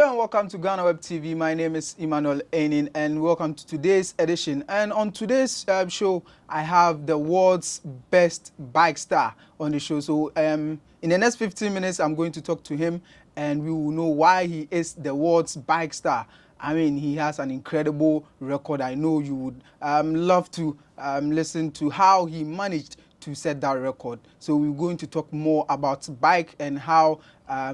Hello and welcome to GhanaWeb TV. My name is Emmanuel Enin and welcome to today's edition. And on today's show, I have the world's best bike star on the show. So in the next 15 minutes, I'm going to talk to him and we will know why he is the world's bike star. I mean, he has an incredible record. I know you would love to listen to how he managed to set that record. So we're going to talk more about bike and how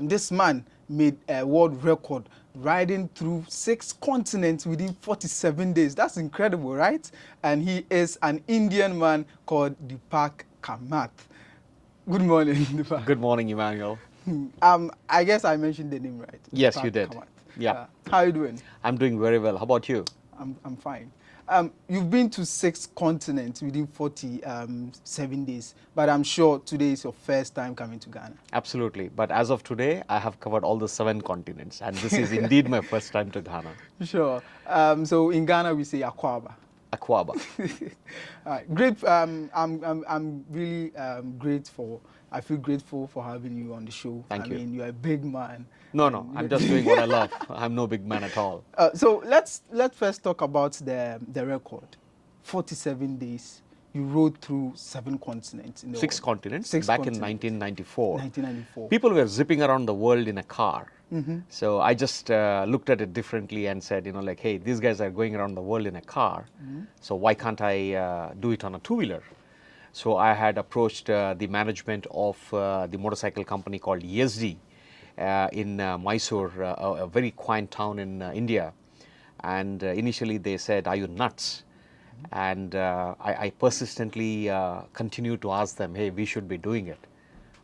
this man made a world record riding through 6 continents within 47 days. That's incredible, right? And he is an Indian man called Deepak Kamath. Good morning, Deepak. Good morning, Emmanuel. I guess I mentioned the name right. Yes, Deepak you did. Kamath. Yeah. How are you doing? I'm doing very well. How about you? I'm fine. You've been to 6 continents within 47 days, but I'm sure today is your first time coming to Ghana. Absolutely. But as of today, I have covered all the 7 continents, and this is indeed my first time to Ghana. Sure. So in Ghana, we say Akwaba. Akwaba. All right. Great. I'm really grateful. I feel grateful for having you on the show. Thank you. I mean, you're a big man. No, I'm just doing what I love. I'm no big man at all. So let's first talk about the record. 47 days. You rode through 7 continents in the 6 world. continents. 6 back continents. in 1994. 1994. People were zipping around the world in a car. Mm-hmm. So I just looked at it differently and said, you know, like, hey, these guys are going around the world in a car. Mm-hmm. So why can't I do it on a two-wheeler? So I had approached the management of the motorcycle company called ESD in Mysore, a very quaint town in India. And initially they said, are you nuts? And I persistently continued to ask them, hey, we should be doing it.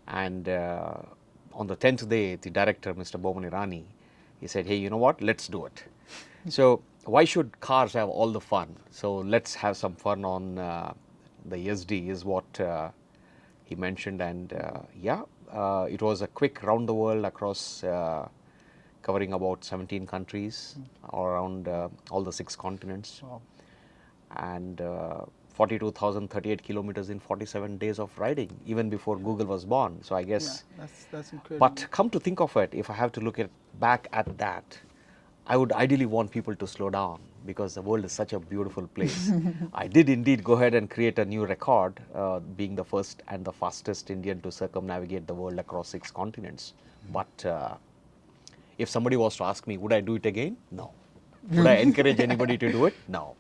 And on the 10th day, the director, Mr. Bomani Rani, he said, hey, you know what, let's do it. So why should cars have all the fun? So let's have some fun on the ESD is what he mentioned. And it was a quick round the world across covering about 17 countries around all the 6 continents. Wow. And 42,038 kilometers in 47 days of riding, even before Google was born. So I guess, that's incredible. but come to think of it, if I have to look back at that, I would ideally want people to slow down because the world is such a beautiful place. I did indeed go ahead and create a new record, being the first and the fastest Indian to circumnavigate the world across 6 continents. But if somebody was to ask me, would I do it again? No. Would I encourage anybody to do it? No.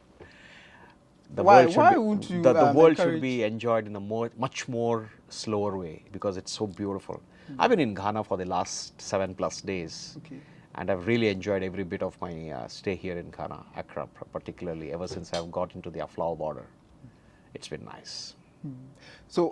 The world should be enjoyed in a much more slower way because it's so beautiful. I've been in Ghana for the last 7+ days. Okay. And I've really enjoyed every bit of my stay here in Ghana, Accra particularly, ever since I've got into the Aflao border. It's been nice. So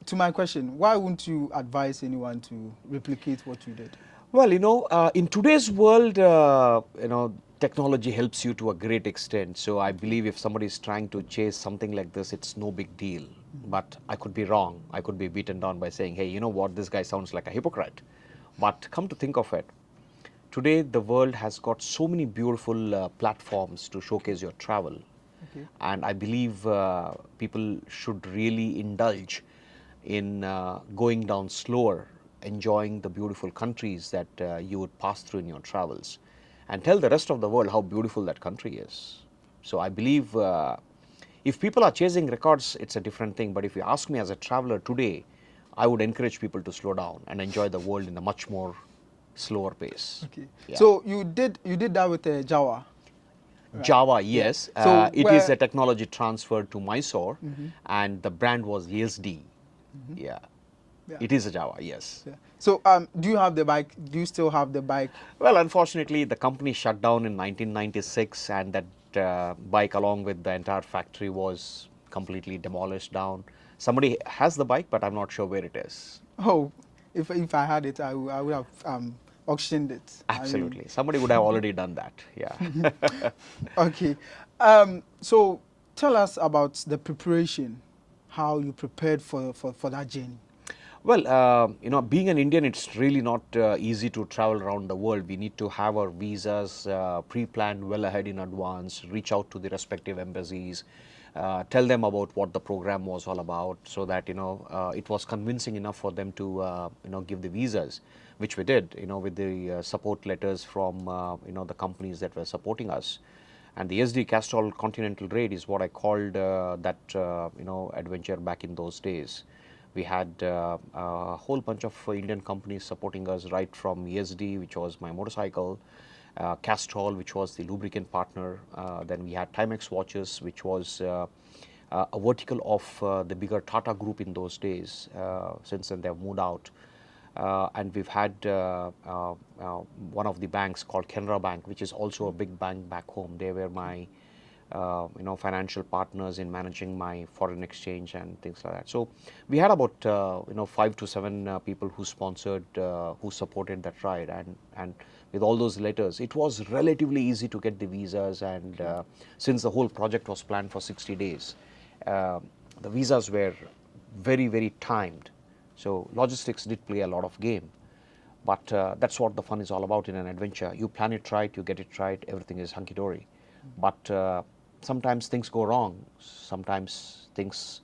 to my question, why wouldn't you advise anyone to replicate what you did? Well, you know, in today's world, you know, technology helps you to a great extent. So I believe if somebody is trying to chase something like this, it's no big deal. But I could be wrong. I could be beaten down by saying, hey, you know what, this guy sounds like a hypocrite. But come to think of it, today the world has got so many beautiful platforms to showcase your travel. Okay. And I believe people should really indulge in going down slower, enjoying the beautiful countries that you would pass through in your travels, and tell the rest of the world how beautiful that country is. So I believe if people are chasing records, it's a different thing. But if you ask me as a traveler today, I would encourage people to slow down and enjoy the world in a much more slower pace. Okay. Yeah. So you did that with Java. Right. Java, yes. Yeah. So it is a technology transferred to Mysore, and the brand was ESD. Yeah. It is a Java, yes. Yeah. So do you have the bike? Do you still have the bike? Well, unfortunately, the company shut down in 1996, and that bike, along with the entire factory, was completely demolished down. Somebody has the bike, but I'm not sure where it is. Oh, if I had it, I would have auctioned it. Absolutely. I mean, somebody would have already done that. Yeah. Okay. So tell us about the preparation, how you prepared for that journey. Well, you know, being an Indian, it's really not easy to travel around the world. We need to have our visas pre-planned well ahead in advance, reach out to the respective embassies, tell them about what the program was all about, so that it was convincing enough for them to give the visas, which we did, with the support letters from the companies that were supporting us. And the SD Castrol Continental Raid is what I called that adventure back in those days. We had a whole bunch of Indian companies supporting us, right from ESD, which was my motorcycle, Castrol, which was the lubricant partner. Then we had Timex watches, which was a vertical of the bigger Tata group in those days. Since then, they have moved out. And we've had one of the banks called Canara Bank, which is also a big bank back home. They were my financial partners in managing my foreign exchange and things like that. So we had about 5 to 7 people who sponsored, who supported that ride, and with all those letters, it was relatively easy to get the visas. And since the whole project was planned for 60 days, the visas were very, very timed. So logistics did play a lot of game, but that's what the fun is all about in an adventure. You plan it right, you get it right, everything is hunky-dory. But sometimes things go wrong. Sometimes things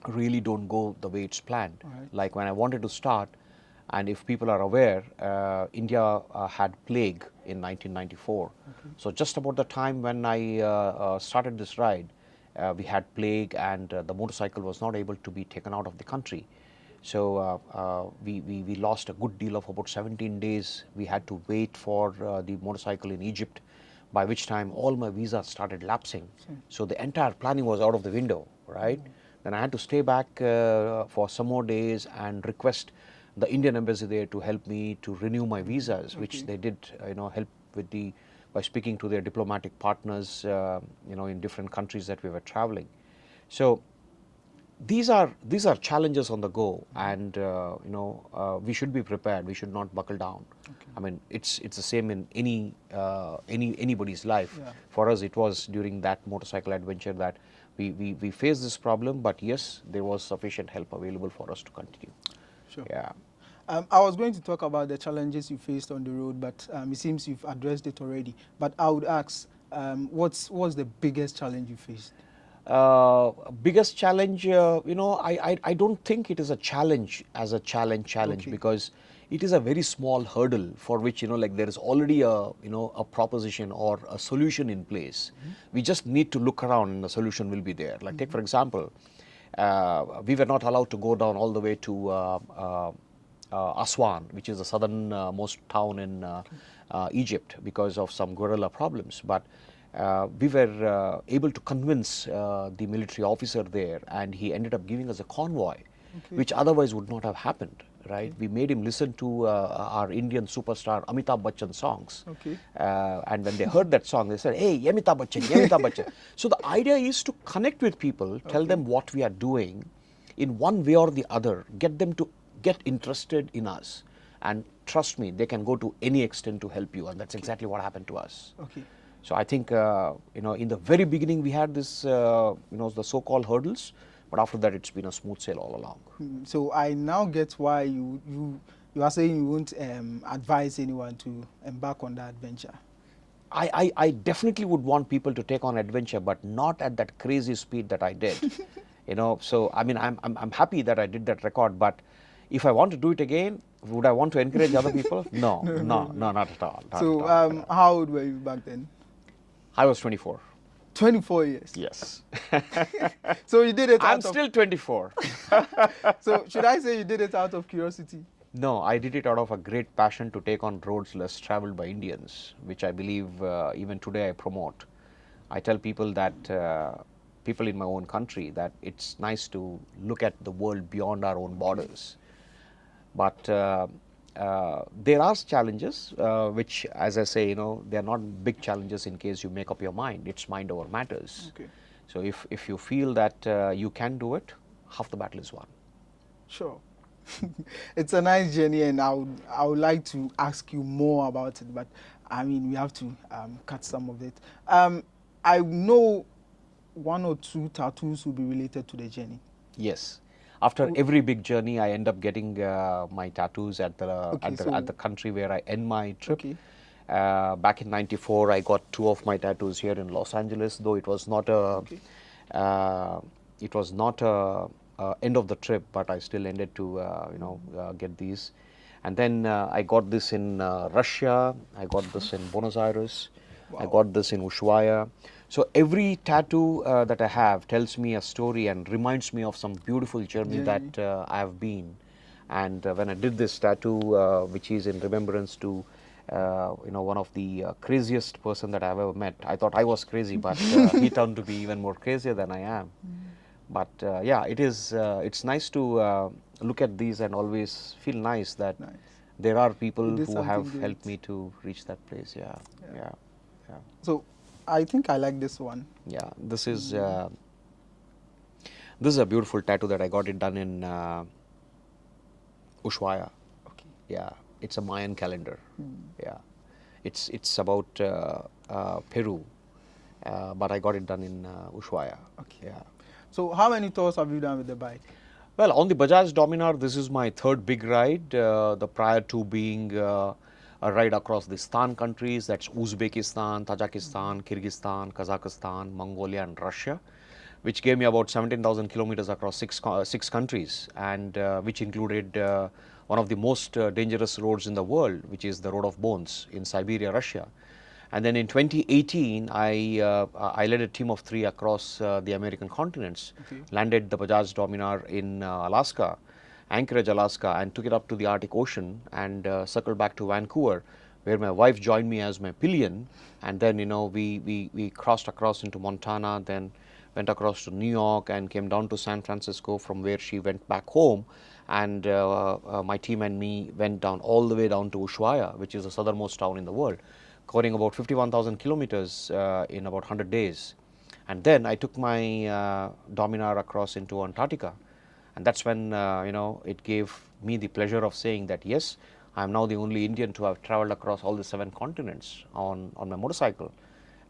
really don't go the way it's planned. Right. Like when I wanted to start, and if people are aware, India had plague in 1994. Okay. So just about the time when I started this ride, we had plague, and the motorcycle was not able to be taken out of the country. So we lost a good deal of about 17 days. We had to wait for the motorcycle in Egypt, by which time all my visas started lapsing. So the entire planning was out of the window, right? Then I had to stay back for some more days and request the Indian embassy there to help me to renew my visas, which they did, help with by speaking to their diplomatic partners, in different countries that we were traveling. So these are challenges on the go, and we should be prepared. We should not buckle down. Okay. I mean, it's the same in anybody's life. Yeah. For us, it was during that motorcycle adventure that we faced this problem, but yes, there was sufficient help available for us to continue. Sure. Yeah. I was going to talk about the challenges you faced on the road, but it seems you've addressed it already. But I would ask, what's the biggest challenge you faced? Biggest challenge, I don't think it is a challenge as a challenge, Okay. because it is a very small hurdle for which, like there is already a proposition or a solution in place. We just need to look around and the solution will be there. Like take for example, we were not allowed to go down all the way to Aswan, which is the southernmost town in Egypt, because of some guerrilla problems. But we were able to convince the military officer there, and he ended up giving us a convoy, which otherwise would not have happened, right? We made him listen to our Indian superstar Amitabh Bachchan songs. Okay. And when they heard that song, they said, "Hey, Amitabh Bachchan, Amitabh Bachchan." So the idea is to connect with people, tell them what we are doing in one way or the other, get them to get interested in us. And trust me, they can go to any extent to help you, and that's exactly what happened to us. Okay. So I think, in the very beginning we had this, the so-called hurdles, but after that it's been a smooth sail all along. So I now get why you are saying you won't advise anyone to embark on that adventure. I definitely would want people to take on adventure, but not at that crazy speed that I did. So I mean, I'm happy that I did that record, but if I want to do it again, would I want to encourage other people? No, not at all. So how old were you back then? I was 24. 24 years. Yes. So you did it. I'm still 24. So should I say you did it out of curiosity? No, I did it out of a great passion to take on roads less traveled by Indians, which I believe even today I promote. I tell people that, people in my own country, that it's nice to look at the world beyond our own borders. But there are challenges, which, as I say, they are not big challenges in case you make up your mind. It's mind over matters. Okay. So if you feel that you can do it, half the battle is won. Sure. It's a nice journey, and I would like to ask you more about it, but I mean, we have to cut some of it. I know 1 or 2 tattoos will be related to the journey. Yes. After every big journey, I end up getting my tattoos at the country where I end my trip. Okay. Back in '94, I got 2 of my tattoos here in Los Angeles, though it was not a It was not a end of the trip, but I still ended to get these. And then I got this in Russia, I got this in Buenos Aires, I Wow. got this in Ushuaia. So every tattoo that I have tells me a story and reminds me of some beautiful journey Journey. that I have been. And when I did this tattoo, which is in remembrance to one of the craziest person that I've ever met. I thought I was crazy, but he turned to be even more crazier than I am. But yeah, it's nice to look at these and always feel nice that Nice. there are You people did who something have great. helped me to reach that place. Yeah, Yeah. yeah, yeah, So I think I like this one. yeah. This is a beautiful tattoo that I got it done in Ushuaia. Okay. Yeah, it's a Mayan calendar. Hmm. Yeah, it's about Peru, but I got it done in Ushuaia. Okay. Yeah. So how many tours have you done with the bike? Well, on the Bajaj Dominar, this is my third big ride. The prior two being a ride across the Stan countries, that's Uzbekistan, Tajikistan, Kyrgyzstan, Kazakhstan, Mongolia, and Russia, which gave me about 17,000 kilometers across six countries, and which included one of the most dangerous roads in the world, which is the Road of Bones in Siberia, Russia. And then in 2018, I led a team of 3 across the American continents, Okay. landed the Bajaj Dominar in Alaska, Anchorage, Alaska, and took it up to the Arctic Ocean and circled back to Vancouver, where my wife joined me as my pillion. And then, we crossed across into Montana, then went across to New York and came down to San Francisco, from where she went back home. And my team and me went down all the way down to Ushuaia, which is the southernmost town in the world, covering about 51,000 kilometers in about 100 days. And then I took my Dominar across into Antarctica. And that's when, it gave me the pleasure of saying that, yes, I'm now the only Indian to have traveled across all the 7 continents on my motorcycle.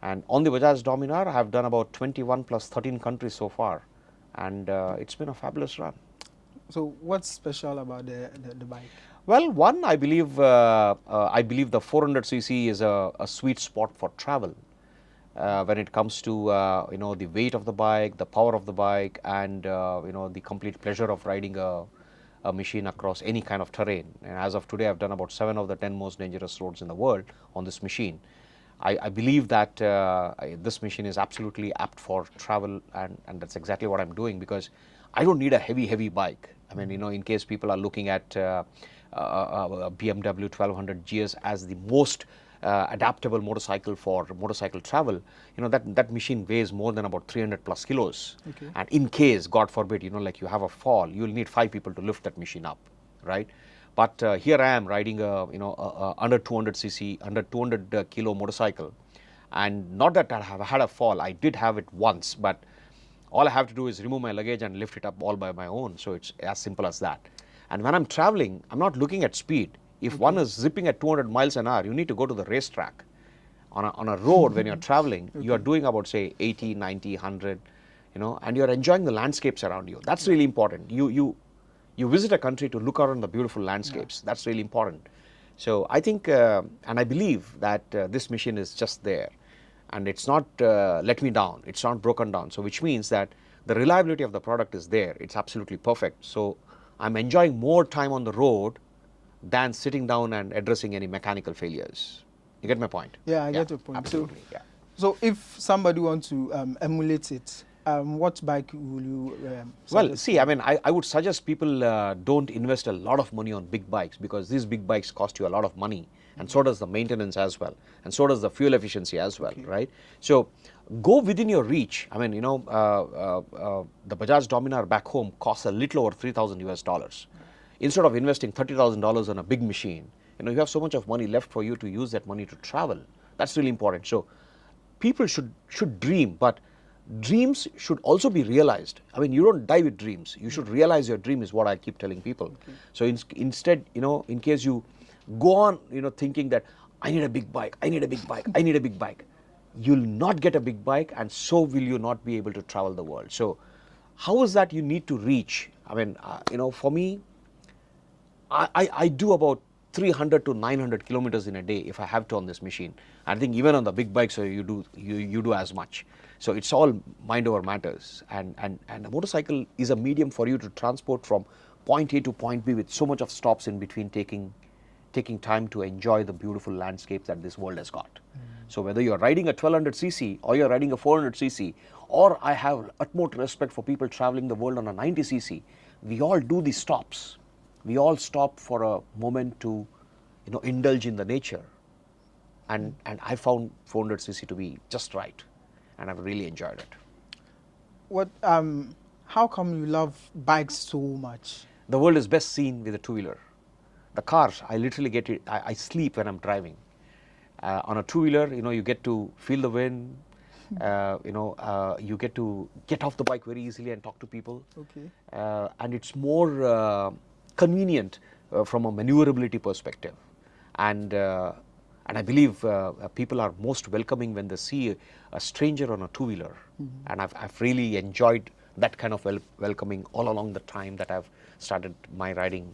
And on the Bajaj Dominar, I have done about 21 plus 13 countries so far. And it's been a fabulous run. So what's special about the bike? Well, one, I believe the 400cc is a sweet spot for travel when it comes to the weight of the bike, the power of the bike, and the complete pleasure of riding a machine across any kind of terrain. And as of today, I've done about 7 of the 10 most dangerous roads in the world on this machine. I believe that this machine is absolutely apt for travel, and that's exactly what I'm doing, because I don't need a heavy bike. I mean, in case people are looking at BMW 1200 GS as the most adaptable motorcycle for motorcycle travel, that machine weighs more than about 300 plus kilos. Okay. And in case, God forbid, like you have a fall, you'll need 5 people to lift that machine up, right? But here I am riding a under 200cc, under 200 kilo motorcycle, and not that I have had a fall. I did have it once, but all I have to do is remove my luggage and lift it up all by my own. So it's as simple as that. And when I'm traveling, I'm not looking at speed. If one is zipping at 200 miles an hour, you need to go to the racetrack. On a road, when you're traveling, you are doing about, say, 80, 90, 100, and you're enjoying the landscapes around you. That's really important. You visit a country to look around the beautiful landscapes. That's really important. So I think, and I believe that this machine is just there. And it's not let me down. It's not broken down. So which means that the reliability of the product is there. It's absolutely perfect. So I'm enjoying more time on the road than sitting down and addressing any mechanical failures. You get my point? Yeah, I get your point. Absolutely, So if somebody wants to emulate it, what bike will you Well, suggest? see, I mean, I would suggest people don't invest a lot of money on big bikes, because these big bikes cost you a lot of money, and so does the maintenance as well, and so does the fuel efficiency as well, right? So go within your reach. I mean, the Bajaj Dominar back home costs a little over $3,000 US. Instead of investing $30,000 on a big machine, you have so much of money left for you to use that money to travel. That's really important. So people should dream, but dreams should also be realized. I mean, you don't die with dreams. You should realize your dream, is what I keep telling people. So instead, in case you go on, thinking that I need a big bike, I need a big bike, I need a big bike, you'll not get a big bike, and so will you not be able to travel the world. So how is that you need to reach? I mean, for me, I do about 300 to 900 kilometers in a day if I have to on this machine. I think even on the big bikes, you do as much. So it's all mind over matters, and a motorcycle is a medium for you to transport from point A to point B with so much of stops in between, taking time to enjoy the beautiful landscapes that this world has got. So whether you're riding a 1200cc or you're riding a 400cc, or I have utmost respect for people traveling the world on a 90cc, we all do these stops. We all stop for a moment to, indulge in the nature. And I found 400cc to be just right, and I've really enjoyed it. How come you love bikes so much? The world is best seen with a two-wheeler. The cars, I literally get it. I sleep when I'm driving. On a two-wheeler, you get to feel the wind. You get to get off the bike very easily and talk to people. Okay. And it's more convenient from a maneuverability perspective. And I believe people are most welcoming when they see a stranger on a two-wheeler. And I've really enjoyed that kind of welcoming all along the time that I've started my riding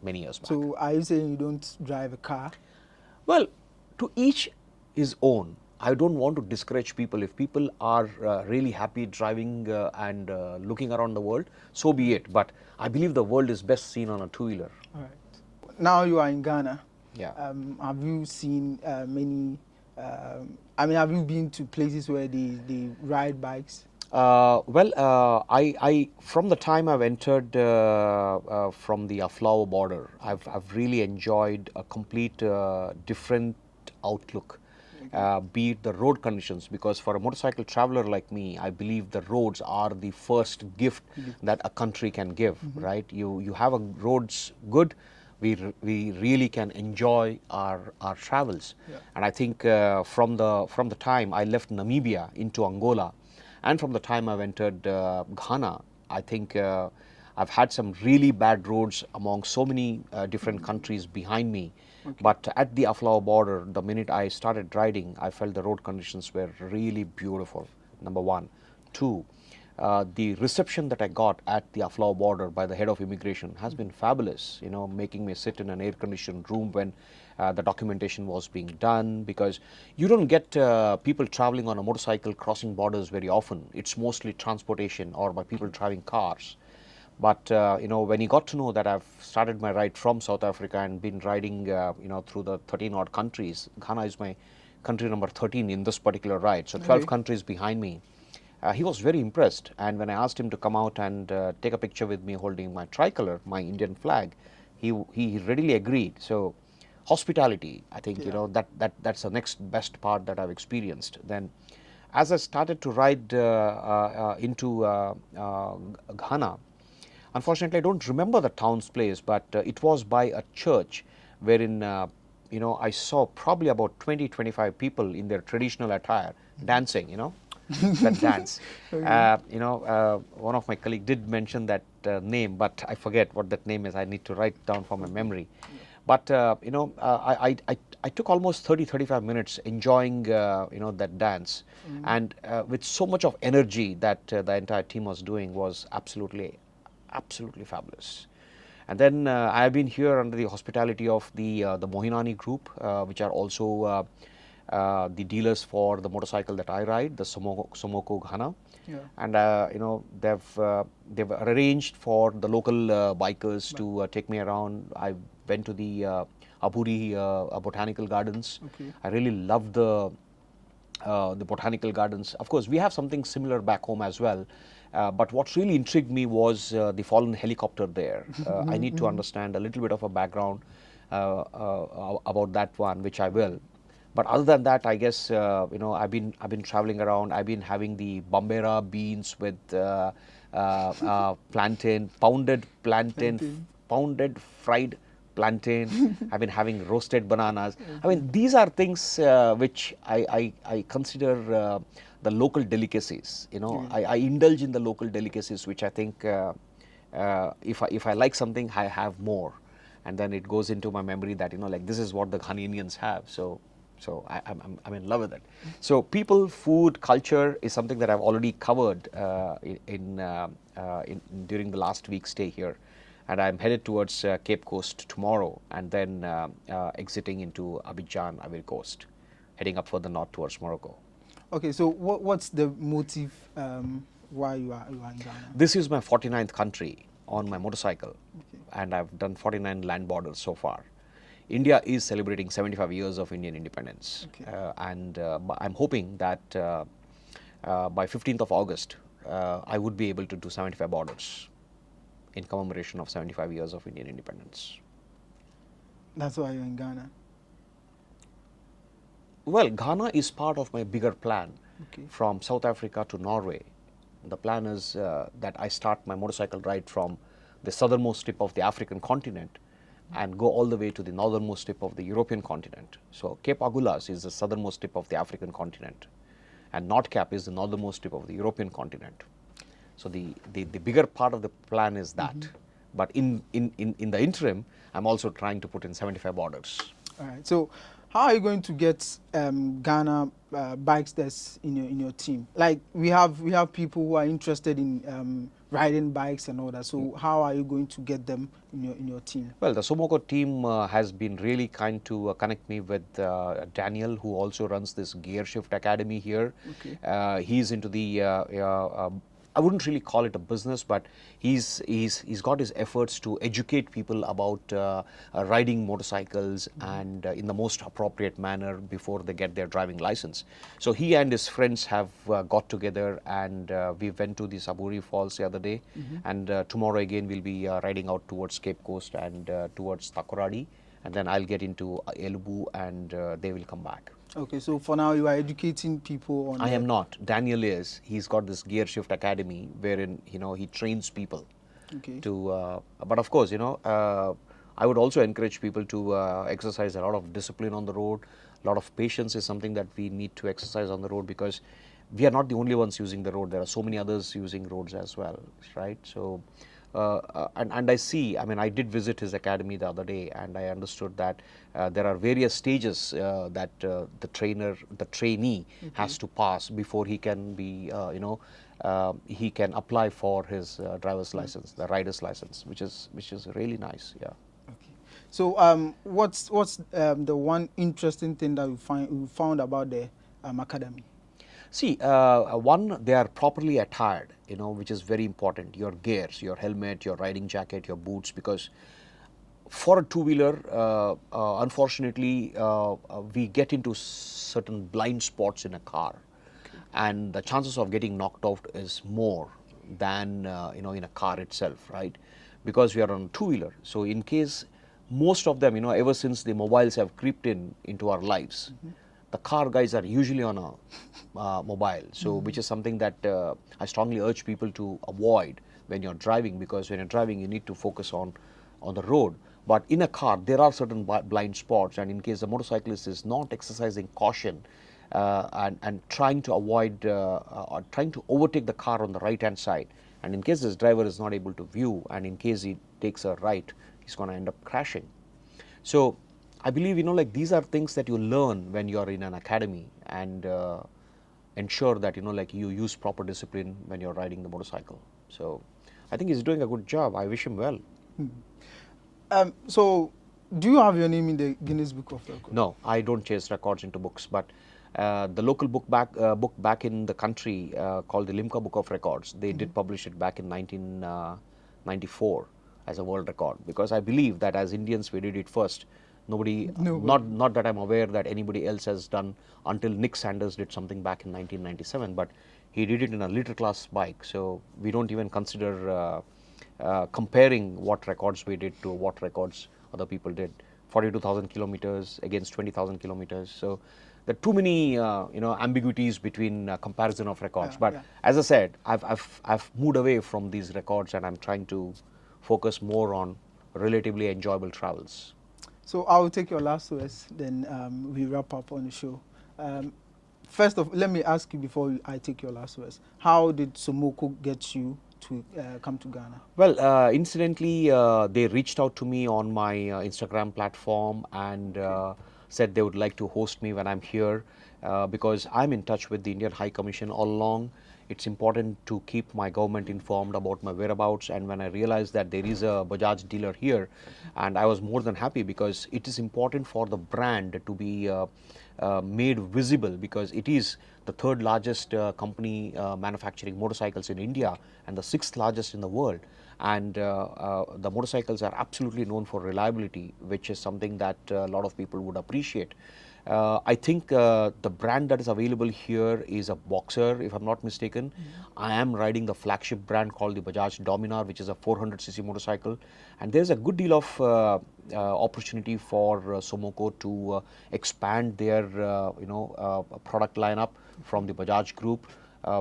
many years back. So are you saying you don't drive a car? Well, to each his own. I don't want to discourage people. If people are really happy driving and looking around the world, so be it. But I believe the world is best seen on a two-wheeler. All right. Now you are in Ghana. Yeah. Have you seen many? Have you been to places where they ride bikes? I from the time I've entered from the Aflao border, I've really enjoyed a complete different outlook. Be it the road conditions, because for a motorcycle traveler like me, I believe the roads are the first gift that a country can give, right? You have a roads good, we really can enjoy our travels. Yeah. And I think from the time I left Namibia into Angola, and from the time I've entered Ghana, I think I've had some really bad roads among so many different countries behind me. Okay. But at the Aflao border, the minute I started riding, I felt the road conditions were really beautiful, number one. Two, the reception that I got at the Aflao border by the head of immigration has been fabulous, making me sit in an air-conditioned room when the documentation was being done, because you don't get people traveling on a motorcycle crossing borders very often. It's mostly transportation or by people driving cars. But when he got to know that I've started my ride from South Africa and been riding through the 13 odd countries, Ghana is my country number 13 in this particular ride, so 12 countries behind me. He was very impressed, and when I asked him to come out and take a picture with me holding my tricolor, my Indian flag, he readily agreed. So hospitality, I think, that's the next best part that I've experienced. Then as I started to ride into Ghana, unfortunately I don't remember the town's place, but it was by a church wherein I saw probably about 20-25 people in their traditional attire dancing, that dance. One of my colleagues did mention that name, but I forget what that name is. I need to write down for my memory. But I took almost 30-35 minutes enjoying that dance, and with so much of energy that the entire team was doing was absolutely fabulous. And then I have been here under the hospitality of the Mohinani group, which are also the dealers for the motorcycle that I ride, the Somoko Ghana. Yeah. And they've arranged for the local bikers to take me around. I went to the Aburi botanical gardens. Okay. I really loved the botanical gardens. Of course, we have something similar back home as well. But what really intrigued me was the fallen helicopter there. I need to understand a little bit of a background about that one, which I will. But other than that, I guess I've been traveling around. I've been having the bambera beans with plantain, pounded fried plantain. I've been having roasted bananas. I mean, these are things which I consider the local delicacies. I indulge in the local delicacies, which I think if I like something, I have more, and then it goes into my memory that this is what the Ghanaians have. So I'm in love with it. So people, food, culture is something that I've already covered during the last week's stay here. and I'm headed towards Cape Coast tomorrow, and then exiting into Abidjan, Ivory Coast, heading up further north towards Morocco. Okay, so what's the motive why you are in Ghana? This is my 49th country on my motorcycle, Okay. and I've done 49 land borders so far. India is celebrating 75 years of Indian independence, Okay. and I'm hoping that by 15th of August, I would be able to do 75 borders in commemoration of 75 years of Indian independence. That's why you're in Ghana. Well, Ghana is part of my bigger plan Okay. from South Africa to Norway. The plan is that I start my motorcycle ride from the southernmost tip of the African continent and go all the way to the northernmost tip of the European continent. So Cape Agulhas is the southernmost tip of the African continent, and North Cape is the northernmost tip of the European continent. So the bigger part of the plan is that. But in the interim, I'm also trying to put in 75 borders. All right. So, how are you going to get Ghana bikesters in your team? Like we have people who are interested in riding bikes and all that. So, how are you going to get them in your team? Well, the Somoko team has been really kind to connect me with Daniel, who also runs this Gear Shift Academy here. Okay. He's into the I wouldn't really call it a business, but he's got his efforts to educate people about riding motorcycles and in the most appropriate manner before they get their driving license. So he and his friends have got together, and we went to the Saburi Falls the other day, and tomorrow again we'll be riding out towards Cape Coast and towards Takoradi, and then I'll get into Elubu, and they will come back. Okay, so for now you are educating people on. I am not. Daniel is. He's got this Gear Shift Academy wherein he trains people. Okay. To, but of course, I would also encourage people to exercise a lot of discipline on the road. A lot of patience is something that we need to exercise on the road, because we are not the only ones using the road. There are so many others using roads as well, right? So. And I see, I mean, I did visit his academy the other day, and I understood that there are various stages that the trainee has to pass before he can be, he can apply for his driver's license, the rider's license, which is really nice, yeah. Okay. So what's the one interesting thing that you found about the academy? See, one, they are properly attired, which is very important. Your gears, your helmet, your riding jacket, your boots, because for a two-wheeler, unfortunately, we get into certain blind spots in a car, and the chances of getting knocked out is more than in a car itself, right? Because we are on a two-wheeler. So in case most of them, ever since the mobiles have creeped into our lives, the car guys are usually on a mobile, so which is something that I strongly urge people to avoid when you're driving, because when you're driving you need to focus on the road. But in a car there are certain blind spots, and in case the motorcyclist is not exercising caution and trying to avoid or trying to overtake the car on the right hand side, and in case this driver is not able to view, and in case he takes a right, he's going to end up crashing. So I believe, like these are things that you learn when you're in an academy, and ensure that, you use proper discipline when you're riding the motorcycle. So I think he's doing a good job. I wish him well. So do you have your name in the Guinness Book of Records? No, I don't chase records into books, but the local book back in the country called the Limca Book of Records, they did publish it back in 1994 as a world record, because I believe that as Indians we did it first. Nobody. Not that I'm aware that anybody else has done, until Nick Sanders did something back in 1997, but he did it in a liter class bike, so we don't even consider comparing what records we did to what records other people did. 42,000 kilometers against 20,000 kilometers, so there are too many ambiguities between comparison of records. But as I said, I've moved away from these records, and I'm trying to focus more on relatively enjoyable travels. So I will take your last words, then we wrap up on the show. First of all, let me ask you before I take your last words. How did Somoko get you to come to Ghana? Well, incidentally, they reached out to me on my Instagram platform, and said they would like to host me when I'm here, because I'm in touch with the Indian High Commission all along. it's important to keep my government informed about my whereabouts. And when I realized that there is a Bajaj dealer here, and I was more than happy, because it is important for the brand to be made visible, because it is the third largest company manufacturing motorcycles in India and the sixth largest in the world. And the motorcycles are absolutely known for reliability, which is something that a lot of people would appreciate. I think the brand that is available here is a Boxer, if I'm not mistaken. I am riding the flagship brand called the Bajaj Dominar, which is a 400cc motorcycle. And there's a good deal of opportunity for Somoko to expand their product lineup from the Bajaj group,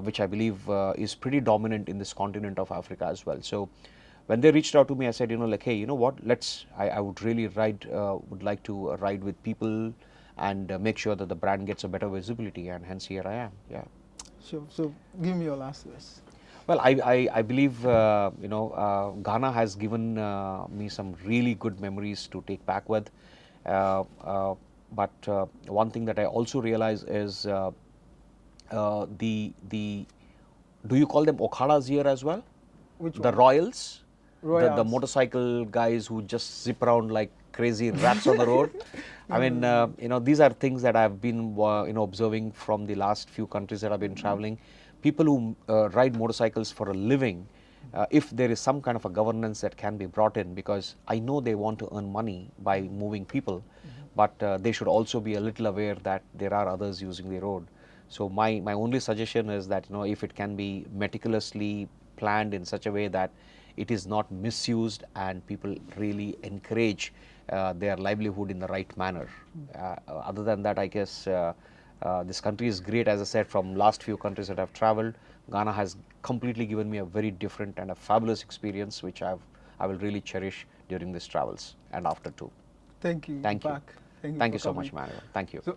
which I believe is pretty dominant in this continent of Africa as well. So when they reached out to me, I said, hey, you know what, I would really would like to ride with people and make sure that the brand gets a better visibility, and hence here I am. Yeah. Sure. So give me your last words. Well, I believe Ghana has given me some really good memories to take back with. But one thing that I also realize is do you call them Okhadas here as well? Which the one? Royals? Royals. The motorcycle guys who just zip around like crazy rats on the road. I mean, these are things that I've been observing from the last few countries that I've been traveling. People who ride motorcycles for a living, if there is some kind of a governance that can be brought in, because I know they want to earn money by moving people, but they should also be a little aware that there are others using the road. So my only suggestion is that if it can be meticulously planned in such a way that it is not misused and people really encourage their livelihood in the right manner. Other than that, I guess this country is great. As I said, from last few countries that I've traveled, Ghana has completely given me a very different and a fabulous experience, which I will really cherish during these travels and after too. Thank you. Thank you. Thank you so much, Manuel. Thank you. So,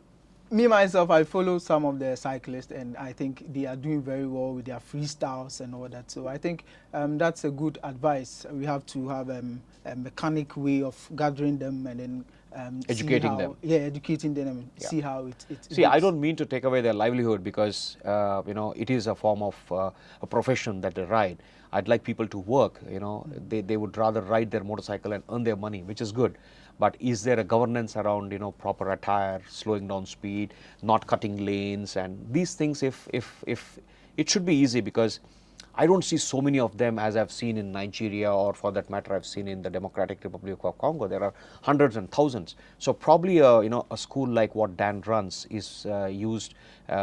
me myself, I follow some of the cyclists, and I think they are doing very well with their freestyles and all that. So I think that's a good advice. We have to have a mechanic way of gathering them and then educating them. Yeah, educating them and see how it See, I don't mean to take away their livelihood, because it is a form of a profession that they ride. I'd like people to work. They would rather ride their motorcycle and earn their money, which is good. But is there a governance around proper attire, slowing down speed, not cutting lanes, and these things? If it should be easy, because I don't see so many of them as I've seen in Nigeria, or for that matter I've seen in the Democratic Republic of Congo. There are hundreds and thousands. So probably a school like what Dan runs is used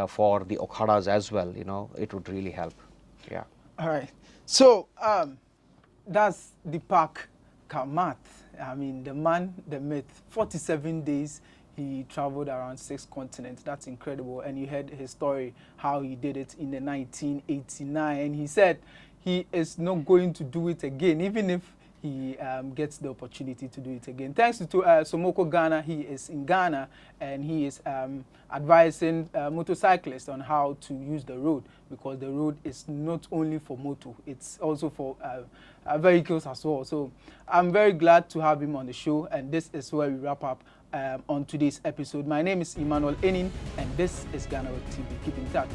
for the Okhadas as well. It would really help. Yeah. All right. So that's Deepak Kamath. I mean, the man, the myth. 47 days he traveled around 6 continents. That's incredible. And you heard his story, how he did it in the 1989. And he said he is not going to do it again, even if he gets the opportunity to do it again. Thanks to Somoko Ghana. He is in Ghana, and he is advising motorcyclists on how to use the road, because the road is not only for motor, it's also for vehicles as well. So I'm very glad to have him on the show, and this is where we wrap up on today's episode. My name is Emmanuel Enin, and this is GhanaWeb TV. Keep in touch.